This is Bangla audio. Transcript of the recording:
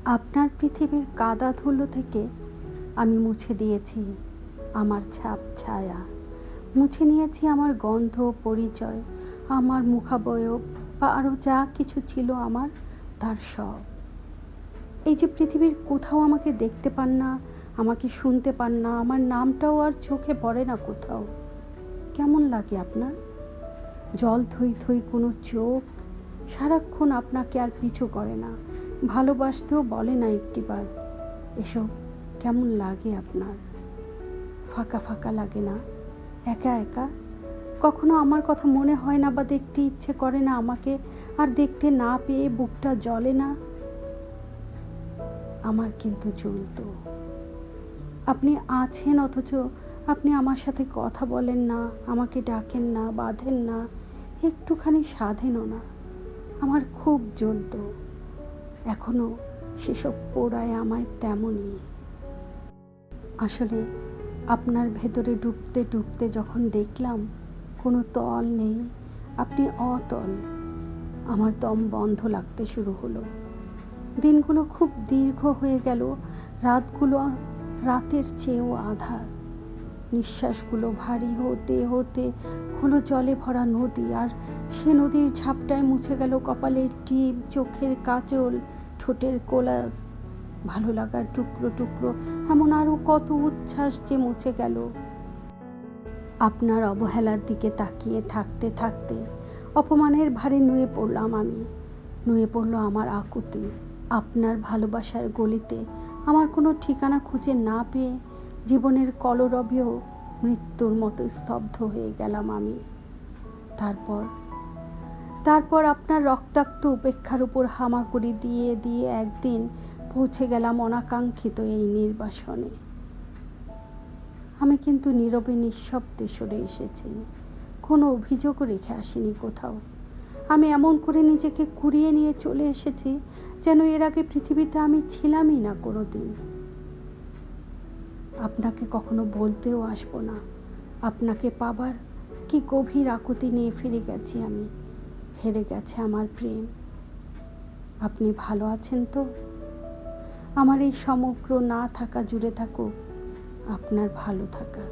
আপনার পৃথিবীর কাদা ধুলো থেকে আমি মুছে দিয়েছি আমার ছাপ ছায়া, মুছে নিয়েছি আমার গন্ধ, পরিচয়, আমার মুখাবয়ব বা আরও যা কিছু ছিল আমার, তার সব। এই যে পৃথিবীর কোথাও আমাকে দেখতে পান না, আমাকে শুনতে পান না, আমার নামটাও আর চোখে পড়ে না কোথাও। কেমন লাগে আপনার? জল থই থই কোনো চোখ সারাক্ষণ আপনাকে আর পিছু করে না, ভালোবাসতেও বলে না একটিবার। এসব কেমন লাগে আপনার? ফাঁকা ফাঁকা লাগে না? একা একা? কখনো আমার কথা মনে হয় না বা দেখতে ইচ্ছে করে না আমাকে, আর দেখতে না পেয়ে বুকটা জ্বলে না? আমার কিন্তু জ্বলতো। আপনি আছেন অথচ আপনি আমার সাথে কথা বলেন না, আমাকে ডাকেন না, বাঁধেন না, একটুখানি সাধেনও না। আমার খুব জ্বলতো। এখনো সেসব পোড়ায় আমায় তেমনই। আসলে আপনার ভেতরে ডুবতে ডুবতে যখন দেখলাম কোনো তল নেই, আপনি অতল, আমার দম বন্ধ লাগতে শুরু হলো। দিনগুলো খুব দীর্ঘ হয়ে গেল, রাতগুলো রাতের চেয়েও আঁধার। নিঃশ্বাসগুলো ভারী হতে হতে হলো জলে ভরা নদী, আর সে নদীর ঝাপটায় মুছে গেল কপালের টিপ, চোখের কাজল, ঠোঁটের কোলাজ, ভালো লাগার টুকরো টুকরো, এমন আরও কত উচ্ছ্বাস যে মুছে গেল। আপনার অবহেলার দিকে তাকিয়ে থাকতে থাকতে অপমানের ভারে নুয়ে পড়লাম আমি, নুয়ে পড়ল আমার আকুতি। আপনার ভালোবাসার গলিতে আমার কোনো ঠিকানা খুঁজে না পেয়ে জীবনের কলরবেও মৃত্যুর মতো স্তব্ধ হয়ে গেলাম আমি। তারপর তারপর আপনার রক্তাক্ত উপেক্ষার উপর হামাগুড়ি দিয়ে দিয়ে একদিন পৌঁছে গেলাম অনাকাঙ্ক্ষিত এই নির্বাসনে। আমি কিন্তু নীরবে নিঃশব্দে সরে এসেছি, কোনো অভিযোগও রেখে আসিনি কোথাও। আমি এমন করে নিজেকে কুড়িয়ে নিয়ে চলে এসেছি যেন এর আগে পৃথিবীতে আমি ছিলামই না কোনো দিন। আপনাকে কখনো বলতেও আসবো না, আপনাকে পাবার কি গভীর আকুতি নিয়ে ফিরে গেছি আমি, হেরে গেছে আমার প্রেম। আপনি ভালো আছেন তো? আমার এই সমগ্র না থাকা জুড়ে থাকুক আপনার ভালো থাকা।